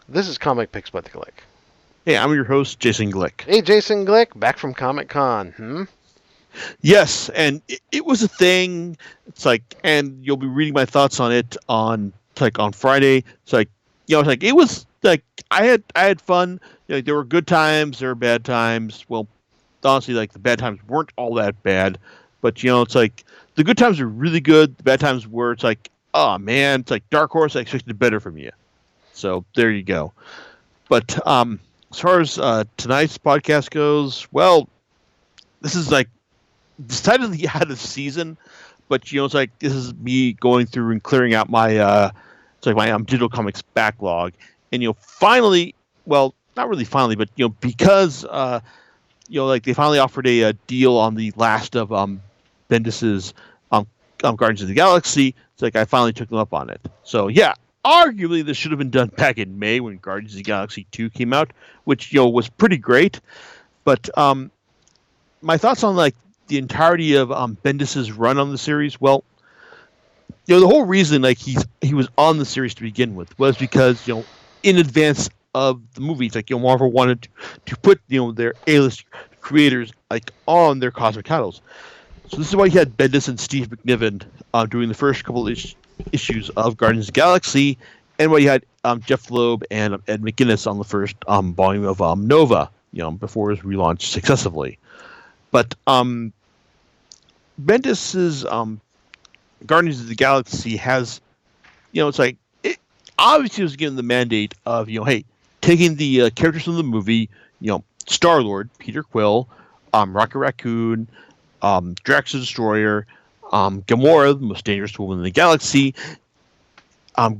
This is Comic Picks by the Glick. Hey, I'm your host, Jason Glick. Hey, Jason Glick, back from Comic Con. Yes, and it was a thing. It's like, and you'll be reading my thoughts on it on Friday. It's like, it's like it was like I had fun. There were good times, there were bad times. Well, honestly, like the bad times weren't all that bad, but it's like the good times were really good. The bad times were it's like, oh man, it's like Dark Horse. I expected better from you. So there you go. But as far as tonight's podcast goes, well, this is like decidedly out of season, but it's like this is me going through and clearing out my it's like my digital comics backlog, and finally, well, not really finally, but because like they finally offered a deal on the last of Bendis's Guardians of the Galaxy. It's like I finally took them up on it. So yeah, arguably this should have been done back in May when Guardians of the Galaxy 2 came out, which was pretty great. But my thoughts on like the entirety of Bendis's run on the series, well, the whole reason like he was on the series to begin with was because in advance of the movies, like Marvel wanted to put their A-list creators like on their cosmic titles. So this is why he had Bendis and Steve McNiven doing the first couple of issues of Guardians of the Galaxy, and why you had Jeff Loeb and Ed McGuinness on the first volume of Nova, before it was relaunched successively. But Bendis's Guardians of the Galaxy has, it's like it obviously was given the mandate of hey, taking the characters from the movie, Star Lord, Peter Quill, Rocket Raccoon, Drax the Destroyer, Gamora, the most dangerous woman in the galaxy,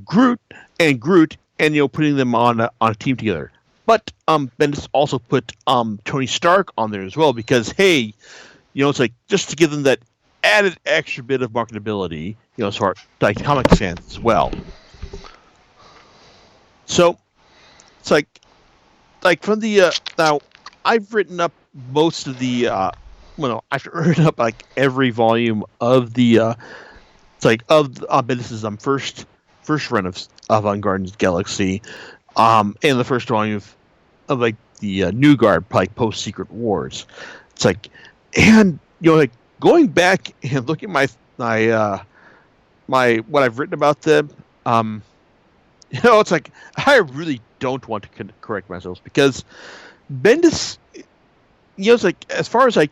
Groot, and putting them on a team together. But Bendis also put Tony Stark on there as well because hey, it's like just to give them that added extra bit of marketability, as far like comic fans as well. So it's like from the now I've written up most of the I've written up like every volume of the it's like of Bendis's first run of Guardians of the Galaxy, and the first volume of like the New Guard, like post Secret Wars. It's like, and like going back and looking at my what I've written about them, it's like I really don't want to correct myself because Bendis, it's like as far as like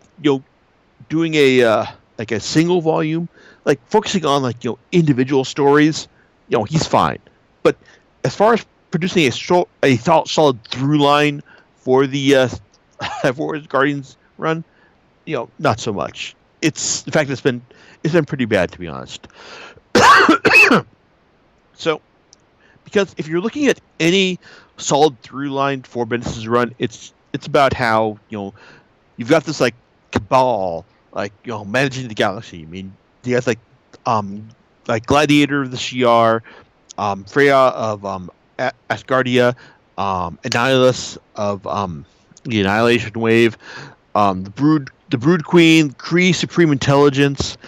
doing a like a single volume, like focusing on like individual stories, he's fine. But as far as producing a solid through line for the for his Guardians run, not so much. It's in fact it's been pretty bad, to be honest. So because if you're looking at any solid through line for Bendis' run, it's about how you've got this like cabal, like managing the galaxy. I mean, you guys like Gladiator of the Shi'ar, Freya of Asgardia, Annihilus of the Annihilation Wave, the Brood Queen, Kree Supreme Intelligence.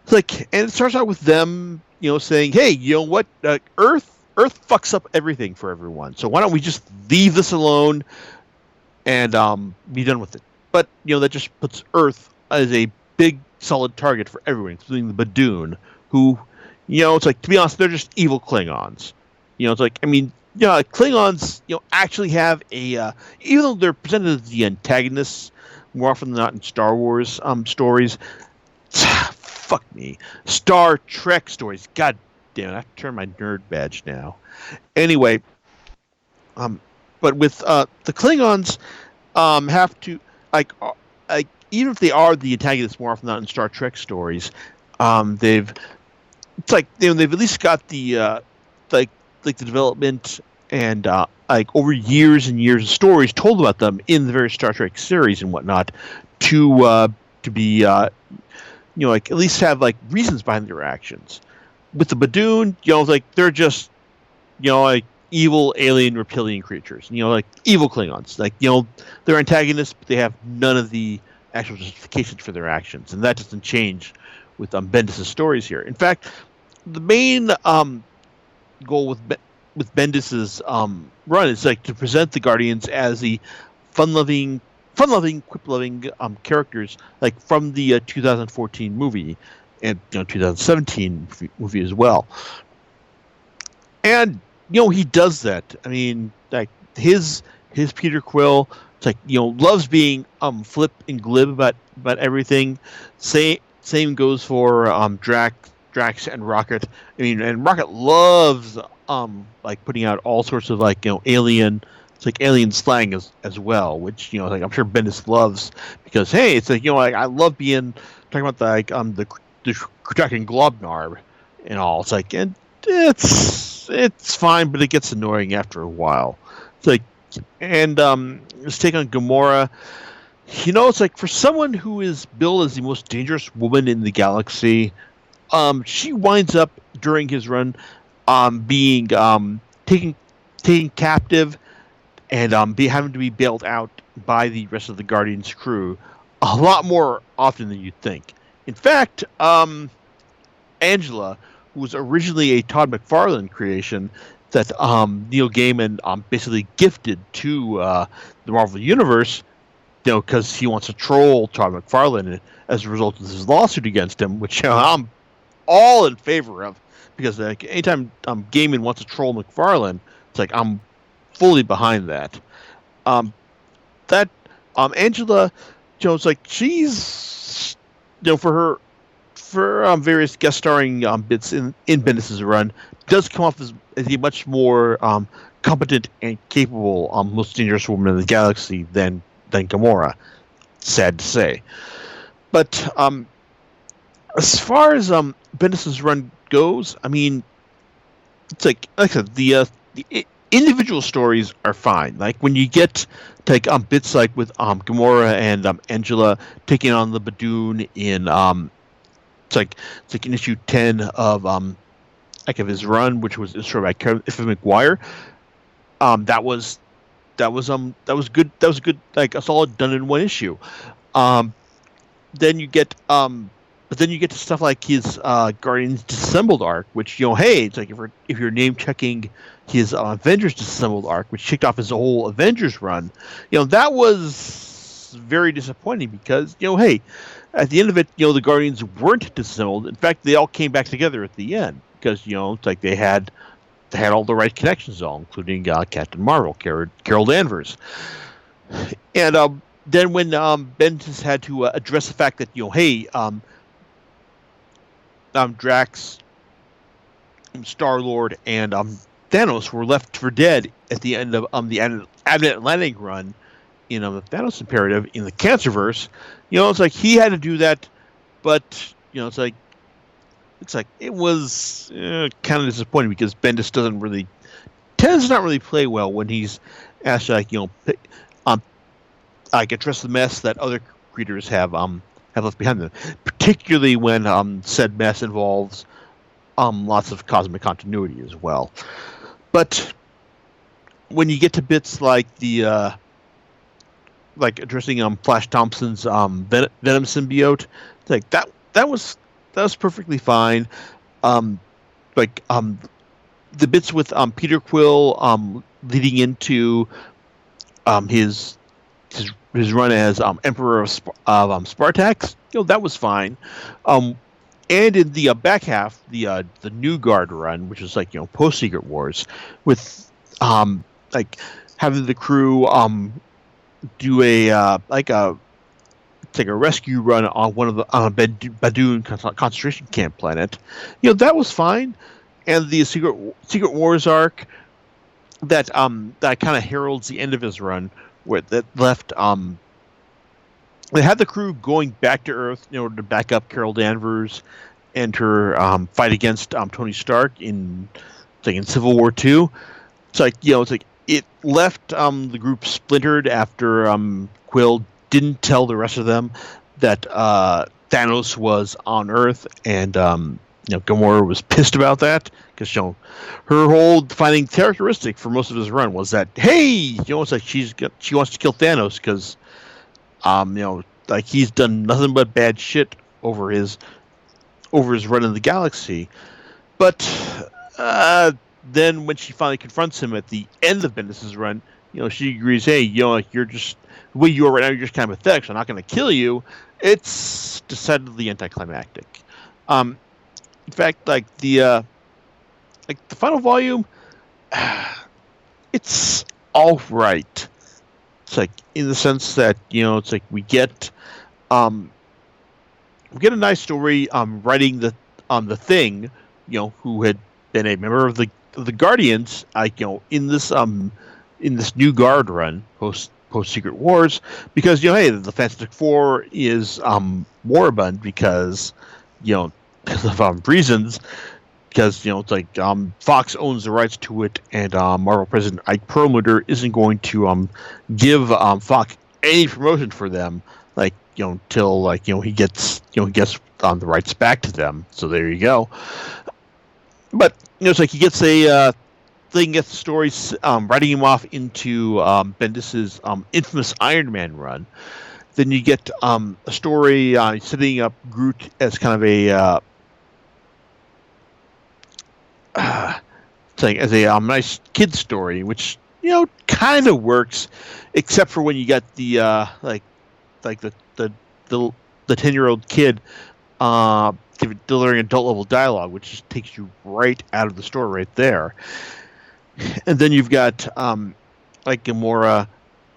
It's like, and it starts out with them, saying, "Hey, you know what? Earth fucks up everything for everyone. So why don't we just leave this alone and be done with it?" But that just puts Earth as a big, solid target for everyone, including the Badoon, who, it's like, to be honest, they're just evil Klingons. It's like, I mean, Klingons, actually have a, even though they're presented as the antagonists more often than not in Star Wars stories, fuck me, Star Trek stories, god damn it, I have to turn my nerd badge now. Anyway, but with the Klingons, have to, like even if they are the antagonists more often than not in Star Trek stories, they've at least got the like the development and like over years and years of stories told about them in the various Star Trek series and whatnot to be like at least have like reasons behind their actions. With the Badoon, like they're just like evil alien reptilian creatures, like evil Klingons, like they're antagonists, but they have none of the actual justifications for their actions, and that doesn't change with Bendis' stories here. In fact, the main goal with with Bendis's run, it's like to present the Guardians as the fun-loving, quip-loving characters, like from the 2014 movie and 2017 movie as well. And he does that. I mean, like his Peter Quill, it's like loves being flip and glib about everything. Same goes for Drax and Rocket. I mean, and Rocket loves like putting out all sorts of like alien. It's like alien slang as well, which like I'm sure Bendis loves because hey, it's like like I love being talking about the Kraken Globnarb and all. It's like and it's fine, but it gets annoying after a while. It's like and his take on Gamora. It's like for someone who is billed as the most dangerous woman in the galaxy, she winds up during his run, being taken captive and having to be bailed out by the rest of the Guardians crew a lot more often than you'd think. In fact, Angela, who was originally a Todd McFarlane creation that Neil Gaiman basically gifted to the Marvel Universe, because he wants to troll Todd McFarlane as a result of his lawsuit against him, which I'm all in favor of, because like anytime Gaiman wants to troll McFarlane, it's like I'm fully behind that. That Angela, it's like she's for various guest starring bits in Bendis' run, does come off as a much more competent and capable most dangerous woman in the galaxy than Gamora. Sad to say, but as far as Bendis' run goes, I mean, it's like I said, the individual stories are fine. Like when you get to like bits like with Gamora and Angela taking on the Badoon in it's like in issue 10 of of his run, which was illustrated by Kevin McGuire. That was good. That was good, like a solid done in one issue. Then you get but then you get to stuff like his Guardians Disassembled arc, which hey, it's like if you're name checking his Avengers Disassembled arc, which kicked off his whole Avengers run, that was very disappointing because hey, at the end of it, the Guardians weren't disassembled. In fact, they all came back together at the end because it's like they had all the right connections, all including Captain Marvel, Carol Danvers, and then when Bendis had to address the fact that hey, Drax, Star-Lord, and Thanos were left for dead at the end of the Advent Atlantic run in the Thanos Imperative in the Cancerverse. It's like he had to do that, but it's like it was kind of disappointing because Bendis tends to not really play well when he's asked to like address the mess that other creators have left behind them, particularly when said mess involves lots of cosmic continuity as well. But when you get to bits like the like addressing Flash Thompson's Venom symbiote, like that was perfectly fine. Like the bits with Peter Quill leading into his run as Emperor of Spartax, that was fine. And in the back half, the New Guard run, which is like post Secret Wars, with like having the crew do a rescue run on one of the Badoon concentration camp planet, that was fine. And the Secret Wars arc that kind of heralds the end of his run, where that left they had the crew going back to Earth in order to back up Carol Danvers and her fight against Tony Stark in Civil War II. It's like it left the group splintered after Quill didn't tell the rest of them that Thanos was on Earth, and Gamora was pissed about that because her whole defining characteristic for most of his run was that hey, it's like she wants to kill Thanos because like he's done nothing but bad shit over his run in the galaxy. But then when she finally confronts him at the end of Bendis's run, she agrees, hey, like you're just the way you are right now, you're just kind of pathetic. So I'm not going to kill you. It's decidedly anticlimactic. In fact, like the final volume, it's all right. It's like in the sense that it's like we get a nice story. Writing the Thing, who had been a member of the Guardians, in this new Guard run post Secret Wars, because hey, the Fantastic Four is moribund because because of reasons. Because it's like Fox owns the rights to it, and Marvel president Ike Perlmutter isn't going to give Fox any promotion for them, like till like he gets the rights back to them. So there you go. But it's like he gets a Thing gets the stories, writing him off into Bendis's infamous Iron Man run. Then you get a story setting up Groot as kind of a thing, as a nice kid story, which kind of works, except for when you get the like the 10-year-old kid delivering adult level dialogue, which just takes you right out of the story right there. And then you've got like Gamora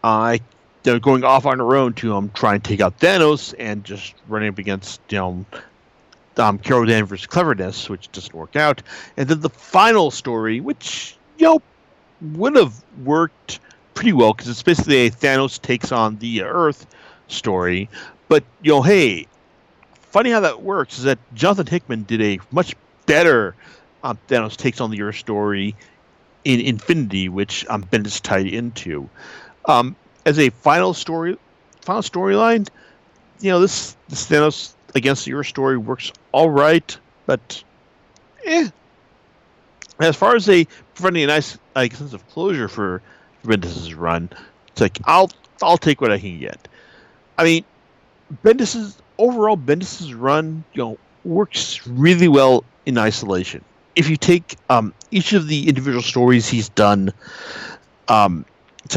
going off on her own to try and take out Thanos, and just running up against Carol Danvers' cleverness, which doesn't work out. And then the final story, which would have worked pretty well, because it's basically a Thanos takes on the Earth story. But hey, funny how that works is that Jonathan Hickman did a much better Thanos takes on the Earth story in Infinity, which Bendis tied into. As a final storyline, this Thanos against the Earth story works all right, but as far as providing a nice sense of closure for Bendis's run, it's like I'll take what I can get. I mean, Bendis's run works really well in isolation. If you take each of the individual stories he's done, it's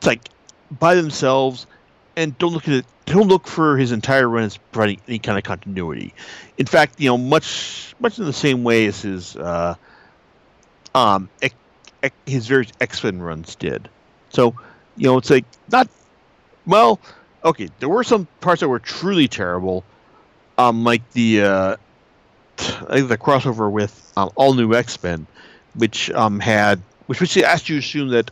like by themselves, and don't look for his entire run as providing any kind of continuity. In fact, much in the same way as his various X-Men runs did. So, it's like not well. Okay, there were some parts that were truly terrible, like the crossover with All New X-Men, which basically asked you to assume that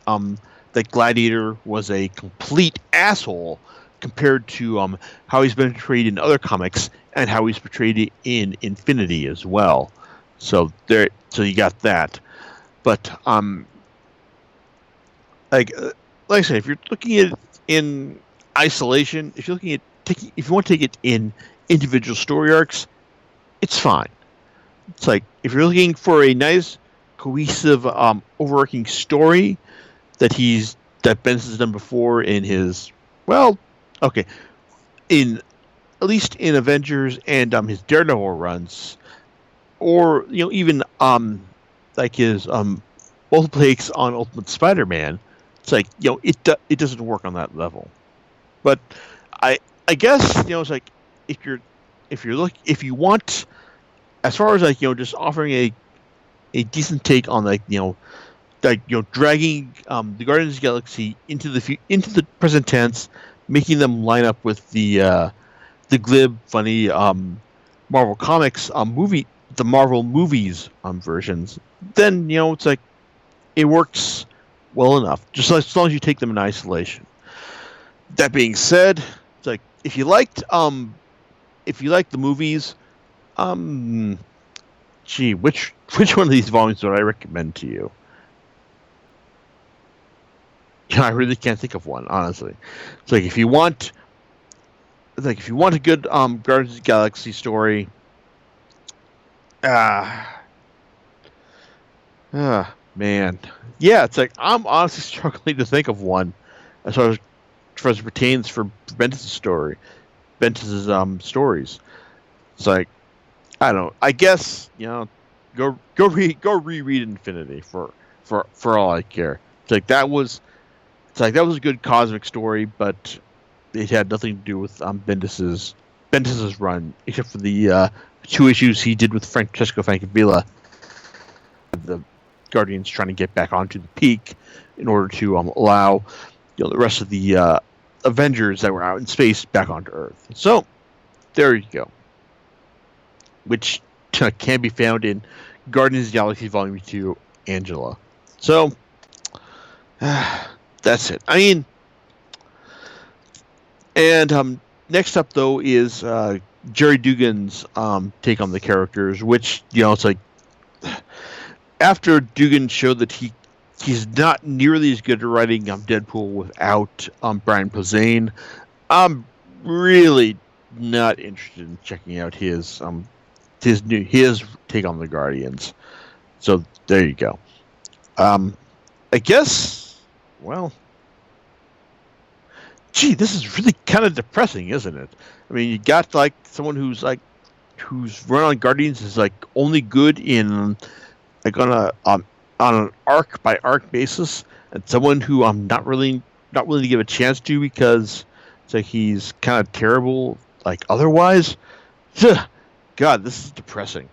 that Gladiator was a complete asshole compared to how he's been portrayed in other comics and how he's portrayed in Infinity as well. So you got that. But like I said, if you're looking at it in isolation, if you want to take it in individual story arcs, it's fine. It's like if you're looking for a nice, cohesive, overarching story that Bendis has done before in his in at least in Avengers and his Daredevil runs, or even like his multiple takes on Ultimate Spider-Man, it's like it doesn't work on that level. But I guess it's like if you want, as far as like just offering a decent take on dragging the Guardians of the Galaxy into the present tense, making them line up with the glib, funny Marvel Comics the Marvel movies versions, then it's like it works well enough, just as long as you take them in isolation. That being said, it's like if you liked the movies, which one of these volumes would I recommend to you? I really can't think of one, honestly. It's like if you want a good Guardians of the Galaxy story, man, yeah, it's like I'm honestly struggling to think of one as far as it pertains for Bendis' stories. It's like I don't know. I guess go reread Infinity for all I care. That was a good cosmic story, but it had nothing to do with Bendis's run, except for the 2 issues he did with Francesco Francavilla, the Guardians trying to get back onto the peak in order to allow the rest of the Avengers that were out in space back onto Earth. So there you go, which can be found in Guardians of the Galaxy Volume 2, Angela. So that's it. I mean, and next up though is Jerry Dugan's take on the characters, which it's like after Dugan showed that he's not nearly as good at writing Deadpool without Brian Posehn, I'm really not interested in checking out his take on the Guardians. So there you go. I guess, well, gee, this is really kind of depressing, isn't it? I mean, you got like someone who's run on Guardians is like only good in like on an arc by arc basis, and someone who I'm not willing to give a chance to because it's like he's kind of terrible like otherwise. God, this is depressing.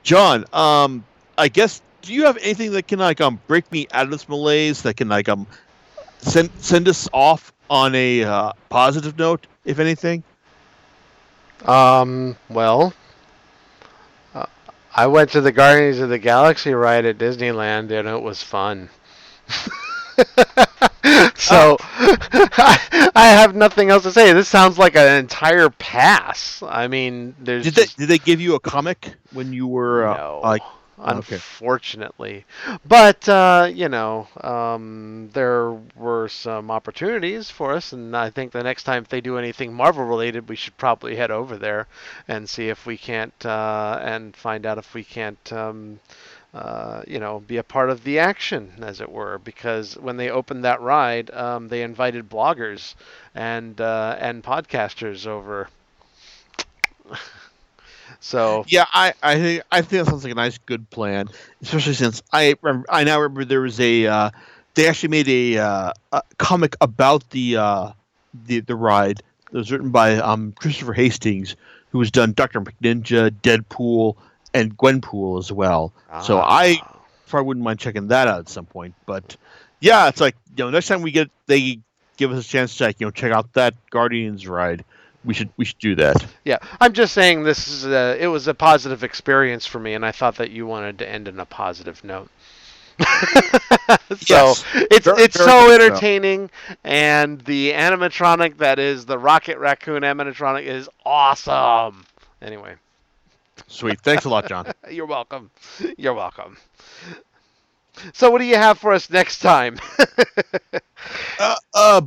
John, I guess, do you have anything that can like break me out of this malaise, that can like send us off on a positive note, if anything? Well, I went to the Guardians of the Galaxy ride at Disneyland, and it was fun. So I have nothing else to say. This sounds like an entire pass. I mean, there's did they give you a comic when you were no, unfortunately, but there were some opportunities for us, and I think the next time if they do anything Marvel related, we should probably head over there and see if we can't and find out if we can't be a part of the action, as it were, because when they opened that ride, they invited bloggers and podcasters over. So yeah, I think that sounds like a nice, good plan, especially since I now remember there was they actually made a comic about the ride that was written by Christopher Hastings, who has done Dr. McNinja, Deadpool, and Gwenpool as well. So I probably wouldn't mind checking that out at some point. But yeah, it's like next time they give us a chance to check out that Guardians ride, we should do that. Yeah, I'm just saying it was a positive experience for me, and I thought that you wanted to end on a positive note. So yes, it's so entertaining, and the animatronic that is the Rocket Raccoon animatronic is awesome. Anyway. Sweet. Thanks a lot, John. You're welcome. You're welcome. So what do you have for us next time?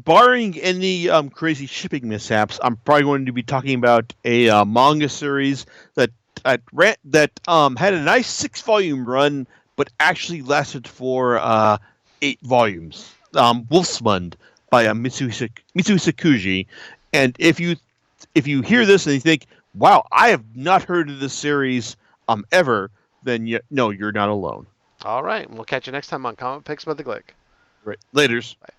Barring any crazy shipping mishaps, I'm probably going to be talking about a manga series that had a nice 6-volume run, but actually lasted for 8 volumes. Wolfsmund by Mitsuhisa Kuji. And if you hear this and you think, wow, I have not heard of this series ever, then you're not alone. All right. We'll catch you next time on Comic Picks by the Glick. Right. Laters. Bye.